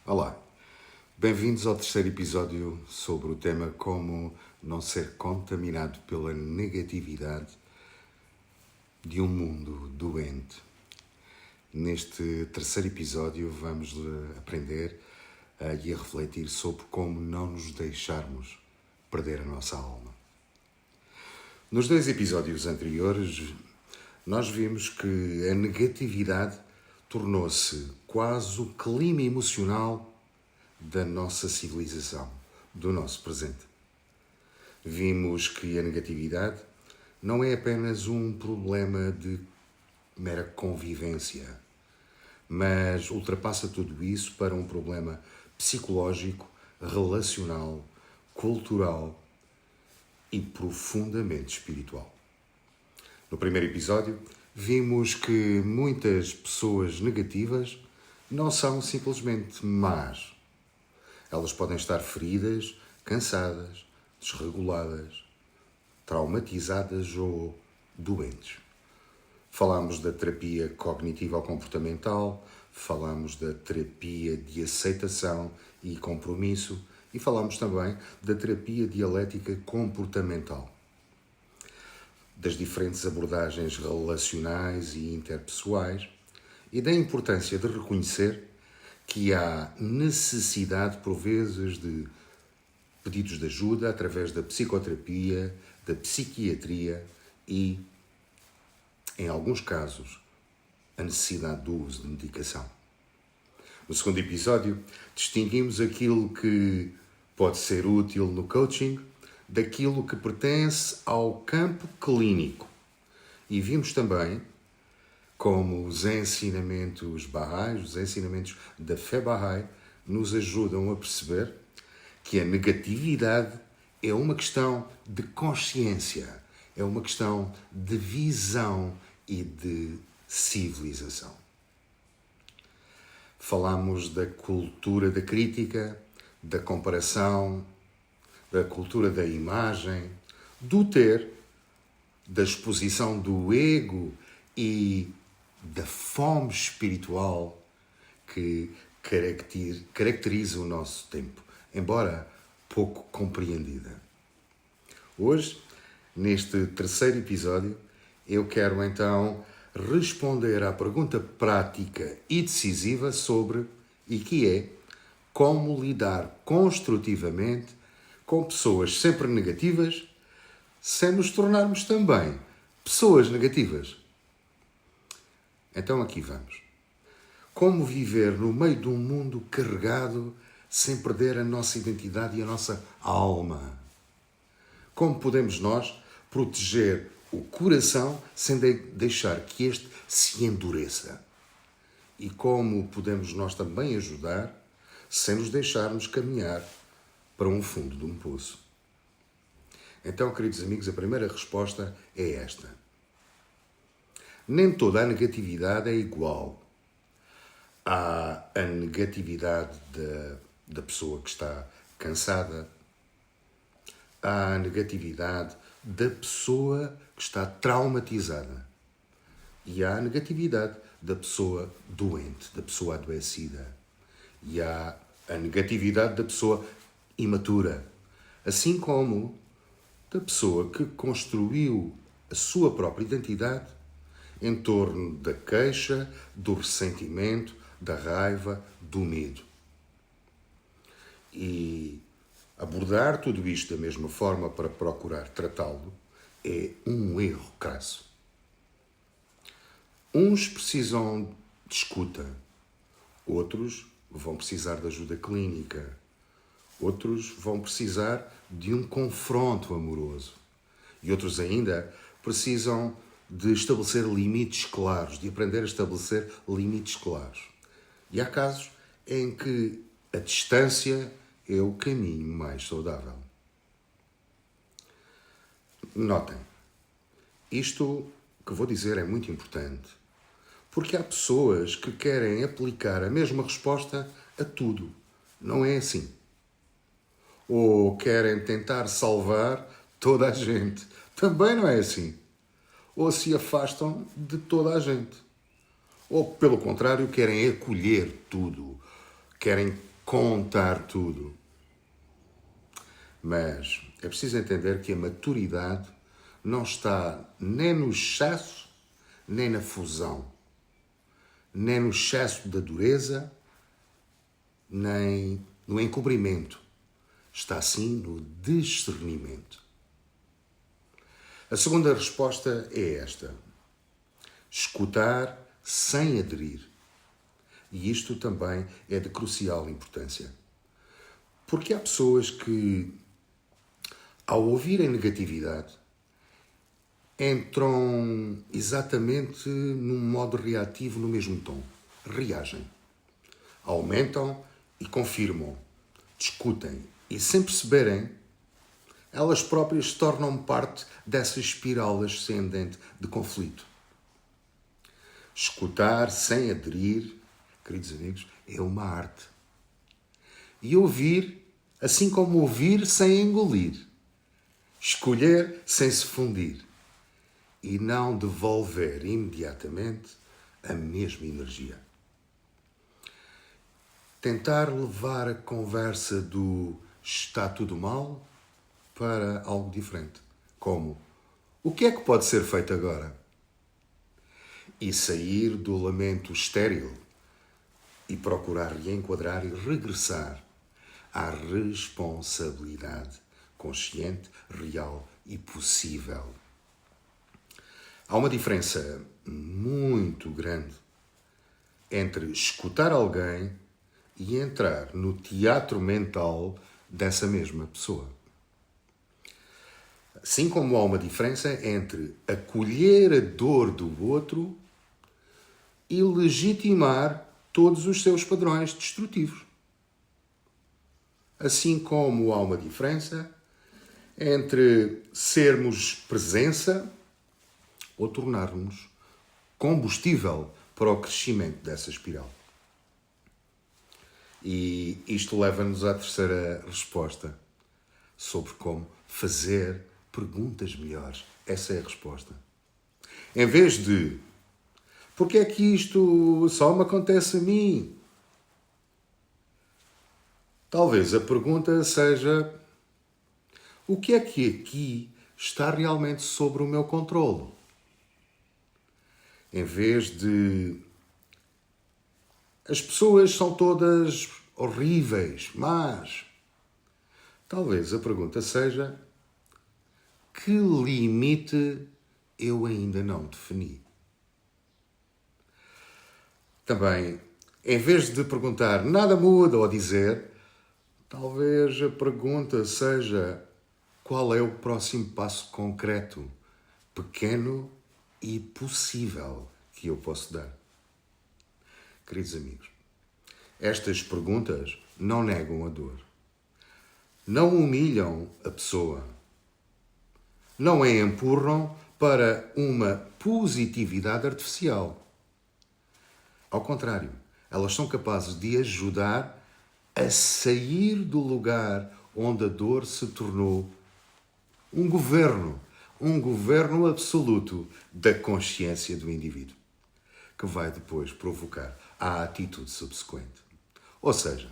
Olá, bem-vindos ao terceiro episódio sobre o tema como não ser contaminado pela negatividade de um mundo doente. Neste terceiro episódio vamos aprender e a refletir sobre como não nos deixarmos perder a nossa alma. Nos dois episódios anteriores, nós vimos que a negatividade tornou-se quase o clima emocional da nossa civilização, do nosso presente. Vimos que a negatividade não é apenas um problema de mera convivência, mas ultrapassa tudo isso para um problema psicológico, relacional, cultural e profundamente espiritual. No primeiro episódio, vimos que muitas pessoas negativas não são simplesmente más. Elas podem estar feridas, cansadas, desreguladas, traumatizadas ou doentes. Falámos da terapia cognitivo-comportamental, falámos da terapia de aceitação e compromisso e falámos também da terapia dialética comportamental. Das diferentes abordagens relacionais e interpessoais e da importância de reconhecer que há necessidade, por vezes, de pedidos de ajuda através da psicoterapia, da psiquiatria e, em alguns casos, a necessidade do uso de medicação. No segundo episódio, distinguimos aquilo que pode ser útil no coaching daquilo que pertence ao campo clínico. E vimos também como os ensinamentos Bahá'ís, os ensinamentos da fé Bahá'í, nos ajudam a perceber que a negatividade é uma questão de consciência, é uma questão de visão e de civilização. Falámos da cultura da crítica, da comparação, da cultura da imagem, do ter, da exposição do ego e da fome espiritual que caracteriza o nosso tempo, embora pouco compreendida. Hoje, neste terceiro episódio, eu quero então responder à pergunta prática e decisiva sobre, e que é, como lidar construtivamente com pessoas sempre negativas, sem nos tornarmos também pessoas negativas. Então aqui vamos. Como viver no meio de um mundo carregado sem perder a nossa identidade e a nossa alma? Como podemos nós proteger o coração sem deixar que este se endureça? E como podemos nós também ajudar sem nos deixarmos caminhar para um fundo de um poço? Então, queridos amigos, a primeira resposta é esta. Nem toda a negatividade é igual. Há a negatividade da pessoa que está cansada. Há a negatividade da pessoa que está traumatizada. E há a negatividade da pessoa doente, da pessoa adoecida. E há a negatividade da pessoa imatura. Assim como da pessoa que construiu a sua própria identidade em torno da queixa, do ressentimento, da raiva, do medo. E abordar tudo isto da mesma forma para procurar tratá-lo é um erro crasso. Uns precisam de escuta, outros vão precisar de ajuda clínica, outros vão precisar de um confronto amoroso e outros ainda precisam de estabelecer limites claros, de aprender a estabelecer limites claros. E há casos em que a distância é o caminho mais saudável. Notem, isto que vou dizer é muito importante, porque há pessoas que querem aplicar a mesma resposta a tudo. Não é assim. Ou querem tentar salvar toda a gente. Também não é assim. Ou se afastam de toda a gente. Ou, pelo contrário, querem acolher tudo. Querem contar tudo. Mas é preciso entender que a maturidade não está nem no excesso, nem na fusão, nem no excesso da dureza, nem no encobrimento. Está sim no discernimento. A segunda resposta é esta: escutar sem aderir. E isto também é de crucial importância. Porque há pessoas que, ao ouvirem negatividade, entram exatamente num modo reativo no mesmo tom. Reagem. Aumentam e confirmam. Discutem. E sem perceberem, elas próprias se tornam parte dessa espiral ascendente de conflito. Escutar sem aderir, queridos amigos, é uma arte. E ouvir, assim como ouvir sem engolir. Escolher sem se fundir. E não devolver imediatamente a mesma energia. Tentar levar a conversa do está tudo mal para algo diferente. Como, o que é que pode ser feito agora? E sair do lamento estéril e procurar reenquadrar e regressar à responsabilidade consciente, real e possível. Há uma diferença muito grande entre escutar alguém e entrar no teatro mental dessa mesma pessoa. Assim como há uma diferença entre acolher a dor do outro e legitimar todos os seus padrões destrutivos. Assim como há uma diferença entre sermos presença ou tornarmos combustível para o crescimento dessa espiral. E isto leva-nos à terceira resposta sobre como fazer perguntas melhores. Essa é a resposta. Em vez de porque é que isto só me acontece a mim? Talvez a pergunta seja o que é que aqui está realmente sobre o meu controlo? Em vez de as pessoas são todas horríveis, mas talvez a pergunta seja que limite eu ainda não defini? Também, em vez de perguntar nada muda ou dizer, talvez a pergunta seja qual é o próximo passo concreto, pequeno e possível que eu posso dar. Queridos amigos, estas perguntas não negam a dor, não humilham a pessoa, não a empurram para uma positividade artificial. Ao contrário, elas são capazes de ajudar a sair do lugar onde a dor se tornou um governo absoluto da consciência do indivíduo, que vai depois provocar a atitude subsequente. Ou seja,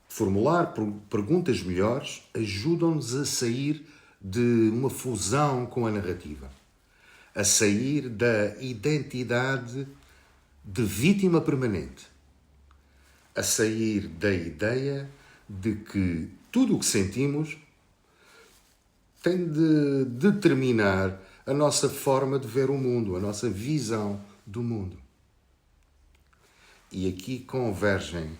formular perguntas melhores ajudam-nos a sair de uma fusão com a narrativa, a sair da identidade de vítima permanente, a sair da ideia de que tudo o que sentimos tem de determinar a nossa forma de ver o mundo, a nossa visão do mundo. E aqui convergem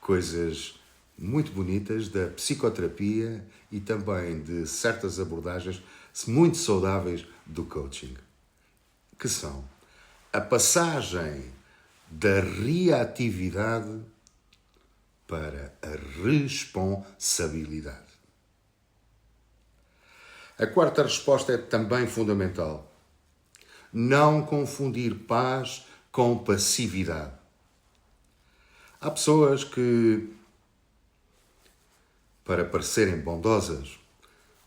coisas muito bonitas da psicoterapia e também de certas abordagens muito saudáveis do coaching, que são a passagem da reatividade para a responsabilidade. A quarta resposta é também fundamental. Não confundir paz com passividade. Há pessoas que, para parecerem bondosas,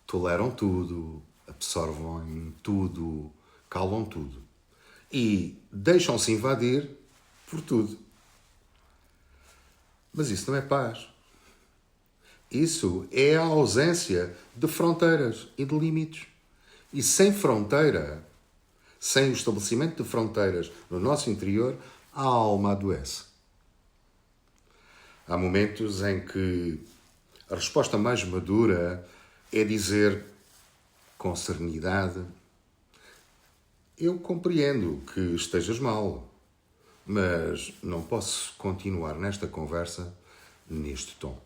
toleram tudo, absorvem tudo, calam tudo e deixam-se invadir por tudo. Mas isso não é paz. Isso é a ausência de fronteiras e de limites. E sem fronteira, sem o estabelecimento de fronteiras no nosso interior, a alma adoece. Há momentos em que a resposta mais madura é dizer com serenidade: eu compreendo que estejas mal, mas não posso continuar nesta conversa neste tom.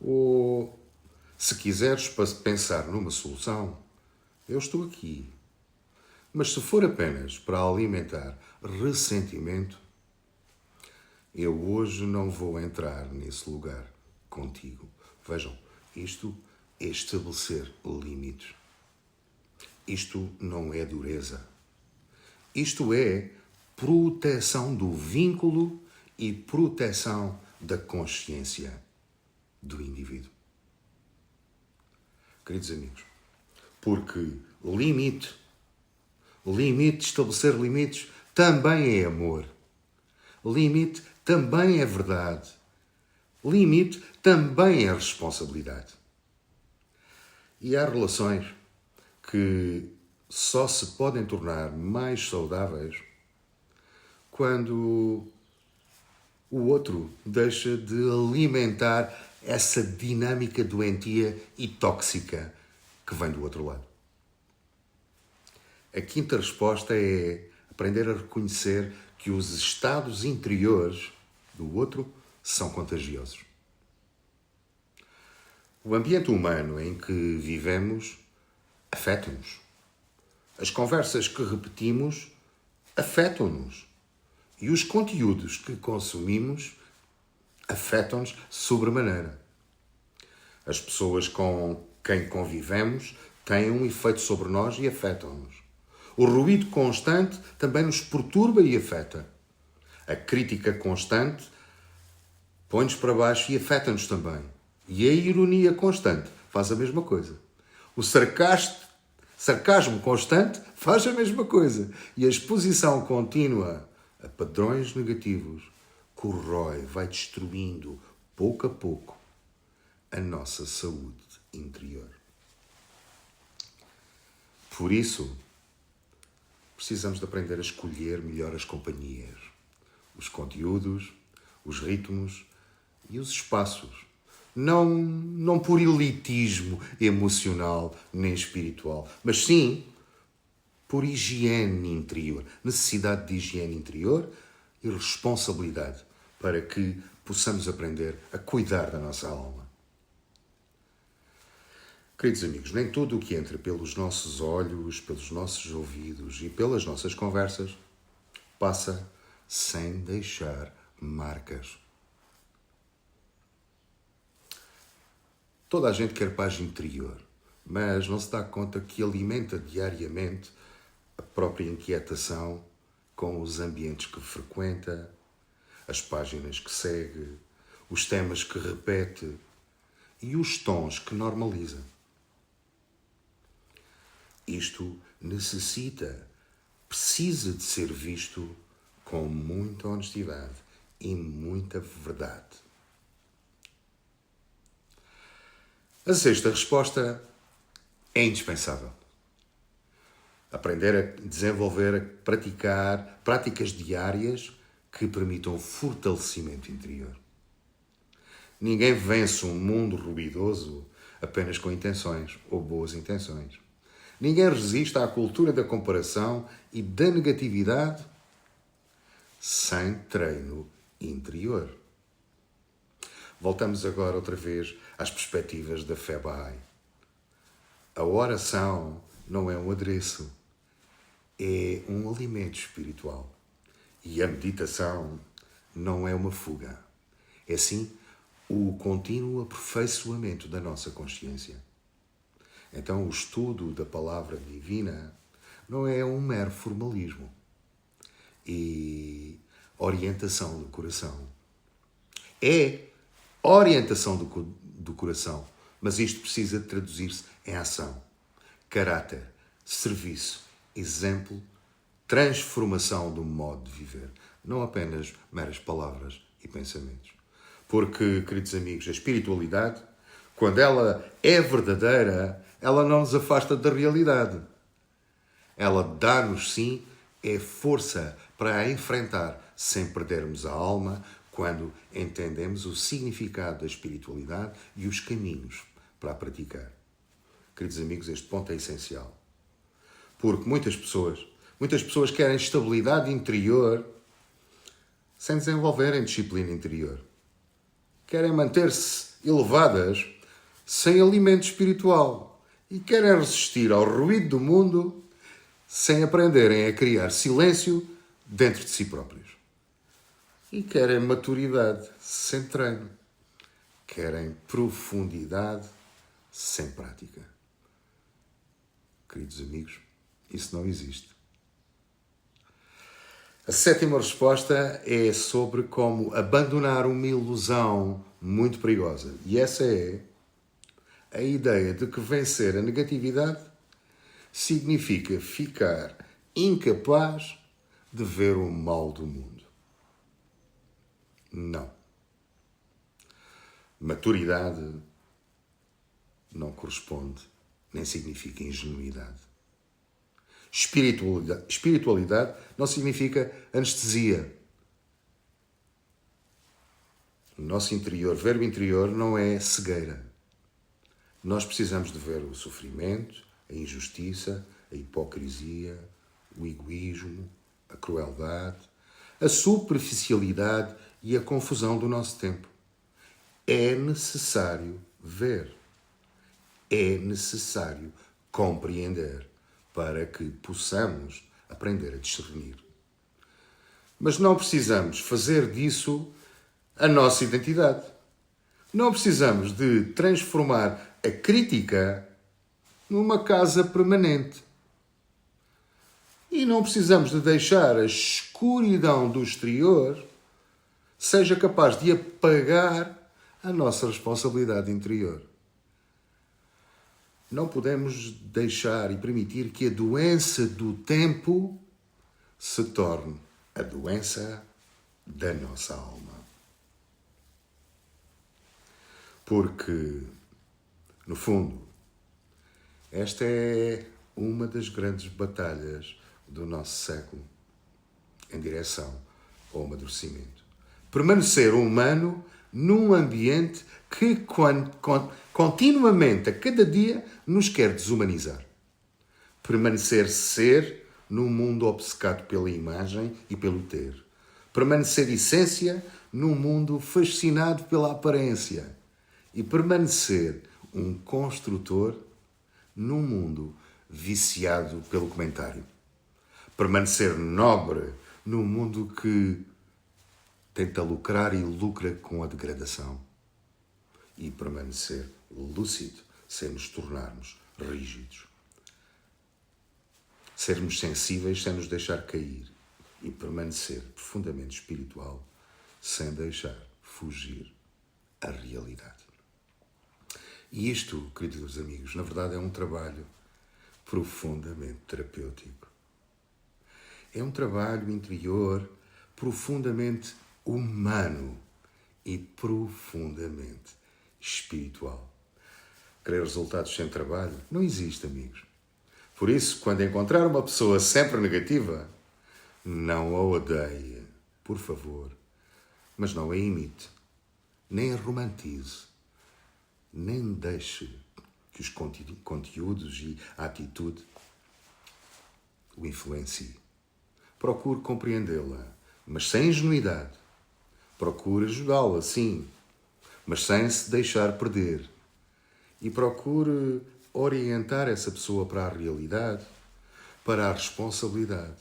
Ou, se quiseres pensar numa solução, eu estou aqui. Mas se for apenas para alimentar ressentimento, eu hoje não vou entrar nesse lugar contigo. Vejam, isto é estabelecer limites. Isto não é dureza. Isto é proteção do vínculo e proteção da consciência do indivíduo. Queridos amigos, porque estabelecer limites também é amor. Limite também é verdade. Limite também é responsabilidade. E há relações que só se podem tornar mais saudáveis quando o outro deixa de alimentar essa dinâmica doentia e tóxica que vem do outro lado. A quinta resposta é aprender a reconhecer que os estados interiores do outro são contagiosos. O ambiente humano em que vivemos afeta-nos. As conversas que repetimos afetam-nos. E os conteúdos que consumimos afetam-nos sobremaneira. As pessoas com quem convivemos têm um efeito sobre nós e afetam-nos. O ruído constante também nos perturba e afeta. A crítica constante põe-nos para baixo e afeta-nos também. E a ironia constante faz a mesma coisa. O sarcasmo constante faz a mesma coisa. E a exposição contínua a padrões negativos corrói, vai destruindo, pouco a pouco, a nossa saúde interior. Por isso, precisamos de aprender a escolher melhor as companhias, os conteúdos, os ritmos e os espaços. Não por elitismo emocional nem espiritual, mas sim por higiene interior, necessidade de higiene interior e responsabilidade para que possamos aprender a cuidar da nossa alma. Queridos amigos, nem tudo o que entra pelos nossos olhos, pelos nossos ouvidos e pelas nossas conversas passa sem deixar marcas. Toda a gente quer paz interior, mas não se dá conta que alimenta diariamente a própria inquietação com os ambientes que frequenta, as páginas que segue, os temas que repete e os tons que normaliza. Isto precisa de ser visto com muita honestidade e muita verdade. A sexta resposta é indispensável. Aprender a desenvolver, a praticar práticas diárias que permitam o fortalecimento interior. Ninguém vence um mundo ruidoso apenas com intenções ou boas intenções. Ninguém resiste à cultura da comparação e da negatividade sem treino interior. Voltamos agora outra vez às perspectivas da fé Bahá'í. A oração não é um adereço, é um alimento espiritual. E a meditação não é uma fuga. É sim o contínuo aperfeiçoamento da nossa consciência. Então o estudo da palavra divina não é um mero formalismo e orientação do coração. É orientação do coração, mas isto precisa de traduzir-se em ação, caráter, serviço, exemplo, transformação do modo de viver. não apenas meras palavras e pensamentos. Porque, queridos amigos, a espiritualidade, quando ela é verdadeira, ela não nos afasta da realidade. Ela dá-nos, sim, força para a enfrentar, sem perdermos a alma, quando entendemos o significado da espiritualidade e os caminhos para a praticar. Queridos amigos, este ponto é essencial. Porque muitas pessoas querem estabilidade interior sem desenvolverem disciplina interior. Querem manter-se elevadas sem alimento espiritual e querem resistir ao ruído do mundo sem aprenderem a criar silêncio dentro de si próprios. E querem maturidade sem treino. Querem profundidade sem prática. Queridos amigos, isso não existe. A sétima resposta é sobre como abandonar uma ilusão muito perigosa. E essa é a ideia de que vencer a negatividade significa ficar incapaz de ver o mal do mundo. Não. Maturidade não corresponde, nem significa ingenuidade. Espiritualidade não significa anestesia. O nosso interior, verbo interior, não é cegueira. Nós precisamos de ver o sofrimento, a injustiça, a hipocrisia, o egoísmo, a crueldade, a superficialidade e a confusão do nosso tempo. É necessário ver. É necessário compreender para que possamos aprender a discernir. Mas não precisamos fazer disso a nossa identidade. Não precisamos de transformar a crítica numa casa permanente. E não precisamos de deixar a escuridão do exterior seja capaz de apagar a nossa responsabilidade interior. Não podemos deixar e permitir que a doença do tempo se torne a doença da nossa alma. Porque, no fundo, esta é uma das grandes batalhas do nosso século em direção ao amadurecimento. Permanecer humano num ambiente que continuamente, a cada dia, nos quer desumanizar. Permanecer ser num mundo obcecado pela imagem e pelo ter. Permanecer essência num mundo fascinado pela aparência. E permanecer um construtor num mundo viciado pelo comentário. Permanecer nobre num mundo que tenta lucrar e lucra com a degradação. E permanecer lúcido sem nos tornarmos rígidos. Sermos sensíveis sem nos deixar cair. E permanecer profundamente espiritual sem deixar fugir a realidade. E isto, queridos amigos, na verdade é um trabalho profundamente terapêutico. É um trabalho interior profundamente humano e profundamente espiritual. Querer resultados sem trabalho não existe, amigos. Por isso, quando encontrar uma pessoa sempre negativa, não a odeie, por favor, mas não a imite, nem a romantize, nem deixe que os conteúdos e a atitude o influenciem. Procure compreendê-la, mas sem ingenuidade. Procure ajudá-la, sim, mas sem se deixar perder. E procure orientar essa pessoa para a realidade, para a responsabilidade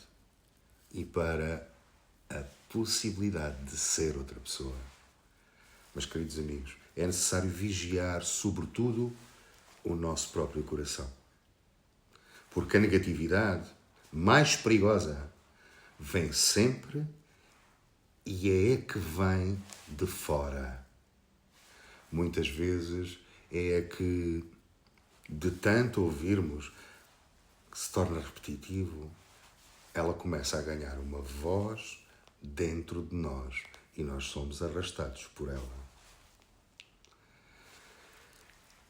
e para a possibilidade de ser outra pessoa. Mas, queridos amigos, é necessário vigiar, sobretudo, o nosso próprio coração. Porque a negatividade mais perigosa vem sempre e é a que vem de fora. Muitas vezes é a que, de tanto ouvirmos, que se torna repetitivo, ela começa a ganhar uma voz dentro de nós e nós somos arrastados por ela.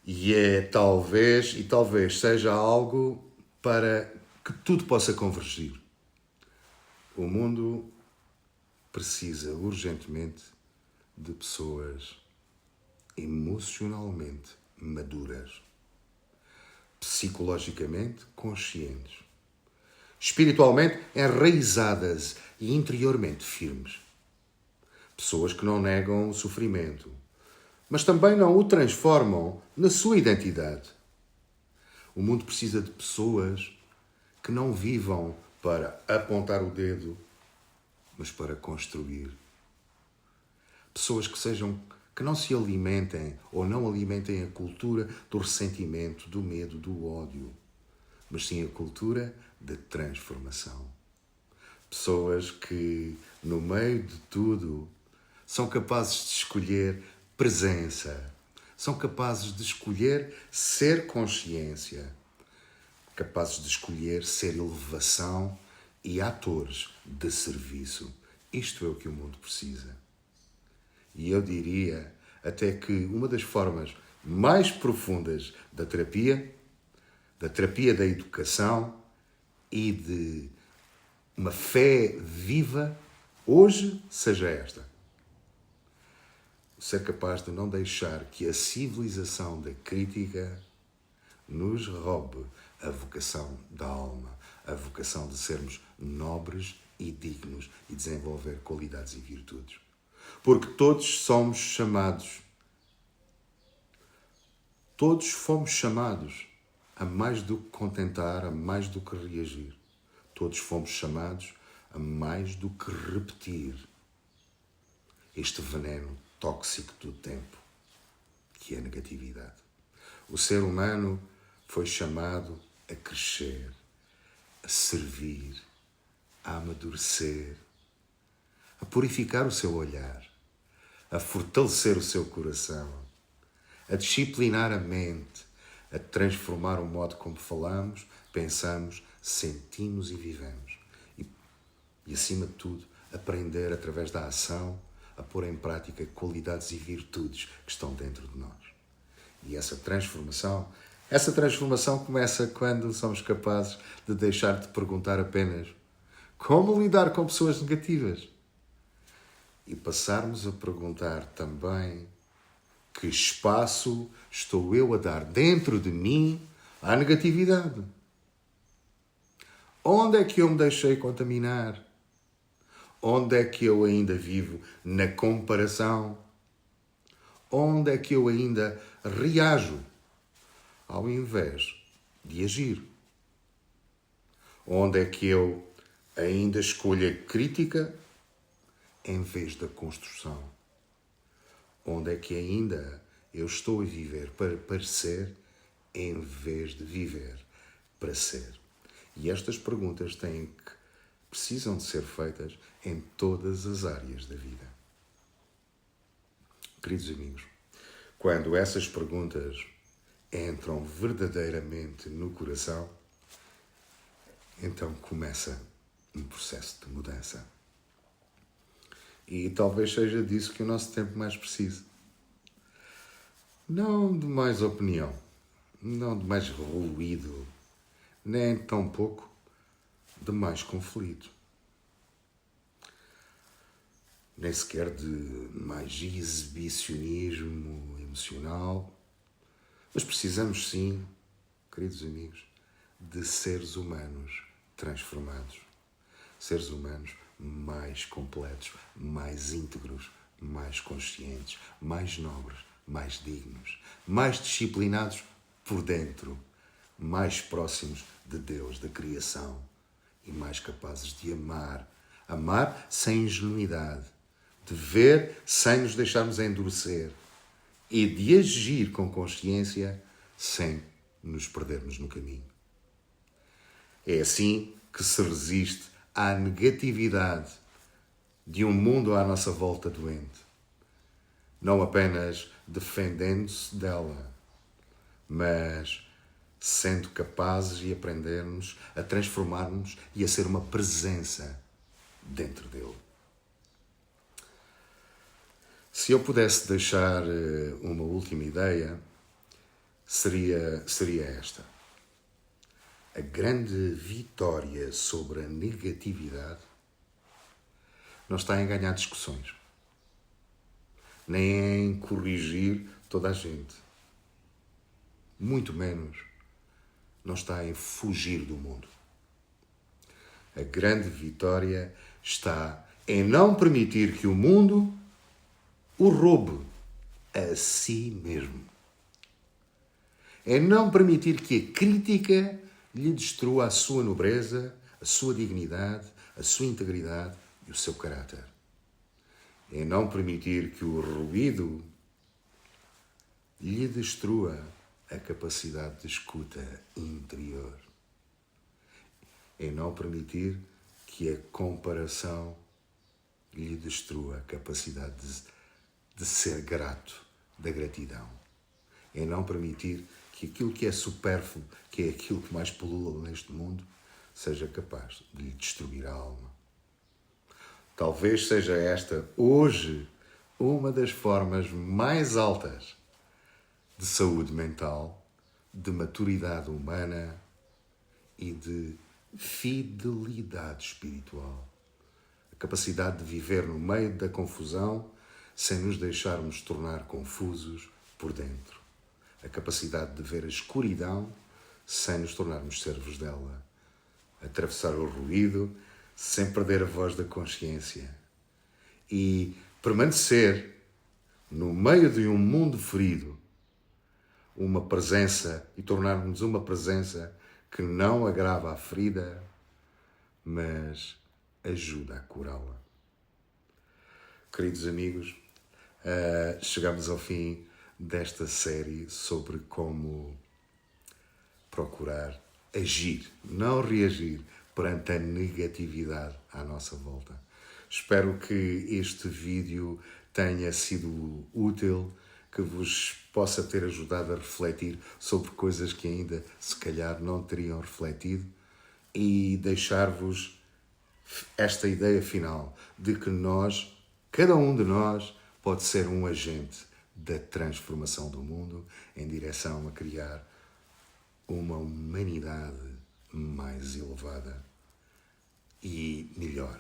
E talvez seja algo para que tudo possa convergir. O mundo precisa urgentemente de pessoas emocionalmente maduras, psicologicamente conscientes, espiritualmente enraizadas e interiormente firmes. Pessoas que não negam o sofrimento, mas também não o transformam na sua identidade. O mundo precisa de pessoas que não vivam para apontar o dedo, mas para construir. Pessoas que não se alimentem ou não alimentem a cultura do ressentimento, do medo, do ódio, mas sim a cultura da transformação. Pessoas que, no meio de tudo, são capazes de escolher presença, são capazes de escolher ser consciência, capazes de escolher ser elevação e atores de serviço. Isto é o que o mundo precisa. E eu diria até que uma das formas mais profundas da terapia da educação e de uma fé viva, hoje seja esta. Ser capaz de não deixar que a civilização da crítica nos roube a vocação da alma, a vocação de sermos nobres e dignos e desenvolver qualidades e virtudes. Porque todos fomos chamados a mais do que contentar, a mais do que reagir. Todos fomos chamados a mais do que repetir este veneno tóxico do tempo, que é a negatividade. O ser humano foi chamado a crescer, a servir, a amadurecer, a purificar o seu olhar, a fortalecer o seu coração, a disciplinar a mente, a transformar o modo como falamos, pensamos, sentimos e vivemos. E acima de tudo, aprender através da ação a pôr em prática qualidades e virtudes que estão dentro de nós. E essa transformação começa quando somos capazes de deixar de perguntar apenas como lidar com pessoas negativas e passarmos a perguntar também que espaço estou eu a dar dentro de mim à negatividade. Onde é que eu me deixei contaminar? Onde é que eu ainda vivo na comparação? Onde é que eu ainda reajo ao invés de agir? Onde é que eu ainda escolho a crítica em vez da construção? Onde é que ainda eu estou a viver para parecer em vez de viver para ser? E estas perguntas precisam de ser feitas em todas as áreas da vida. Queridos amigos, quando essas perguntas entram verdadeiramente no coração, então começa um processo de mudança. E talvez seja disso que o nosso tempo mais precisa. Não de mais opinião, não de mais ruído, nem tampouco de mais conflito. Nem sequer de mais exibicionismo emocional. Mas precisamos sim, queridos amigos, de seres humanos transformados. Seres humanos mais completos, mais íntegros, mais conscientes, mais nobres, mais dignos, mais disciplinados por dentro, mais próximos de Deus, da criação e mais capazes de amar. Amar sem ingenuidade, de ver sem nos deixarmos endurecer e de agir com consciência sem nos perdermos no caminho. É assim que se resiste à negatividade de um mundo à nossa volta doente. Não apenas defendendo-se dela, mas sendo capazes e aprendermos a transformar-nos e a ser uma presença dentro dele. Se eu pudesse deixar uma última ideia, seria esta. A grande vitória sobre a negatividade não está em ganhar discussões, nem em corrigir toda a gente. Muito menos não está em fugir do mundo. A grande vitória está em não permitir que o mundo o roube a si mesmo. É não permitir que a crítica lhe destrua a sua nobreza, a sua dignidade, a sua integridade e o seu caráter. É não permitir que o ruído lhe destrua a capacidade de escuta interior. É não permitir que a comparação lhe destrua a capacidade de ser grato, da gratidão. É não permitir que aquilo que é supérfluo, que é aquilo que mais polula neste mundo, seja capaz de lhe destruir a alma. Talvez seja esta, hoje, uma das formas mais altas de saúde mental, de maturidade humana e de fidelidade espiritual. A capacidade de viver no meio da confusão sem nos deixarmos tornar confusos por dentro. A capacidade de ver a escuridão sem nos tornarmos servos dela. Atravessar o ruído sem perder a voz da consciência. E permanecer no meio de um mundo ferido, uma presença e tornarmos uma presença que não agrava a ferida, mas ajuda a curá-la. Queridos amigos, chegamos ao fim desta série sobre como procurar agir, não reagir perante a negatividade à nossa volta. Espero que este vídeo tenha sido útil, que vos possa ter ajudado a refletir sobre coisas que ainda, se calhar, não teriam refletido e deixar-vos esta ideia final de que nós, cada um de nós, pode ser um agente da transformação do mundo em direção a criar uma humanidade mais elevada e melhor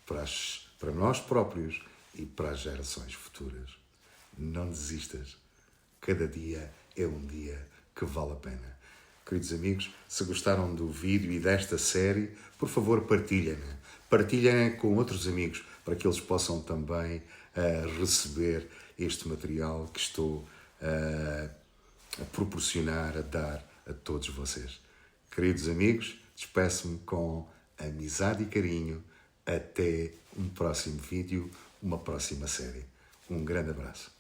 para nós próprios e para as gerações futuras. Não desistas. Cada dia é um dia que vale a pena. Queridos amigos, se gostaram do vídeo e desta série, por favor, partilhem-na. Partilhem com outros amigos para que eles possam também receber este material que estou a proporcionar, a dar a todos vocês. Queridos amigos, despeço-me com amizade e carinho. Até um próximo vídeo, uma próxima série. Um grande abraço.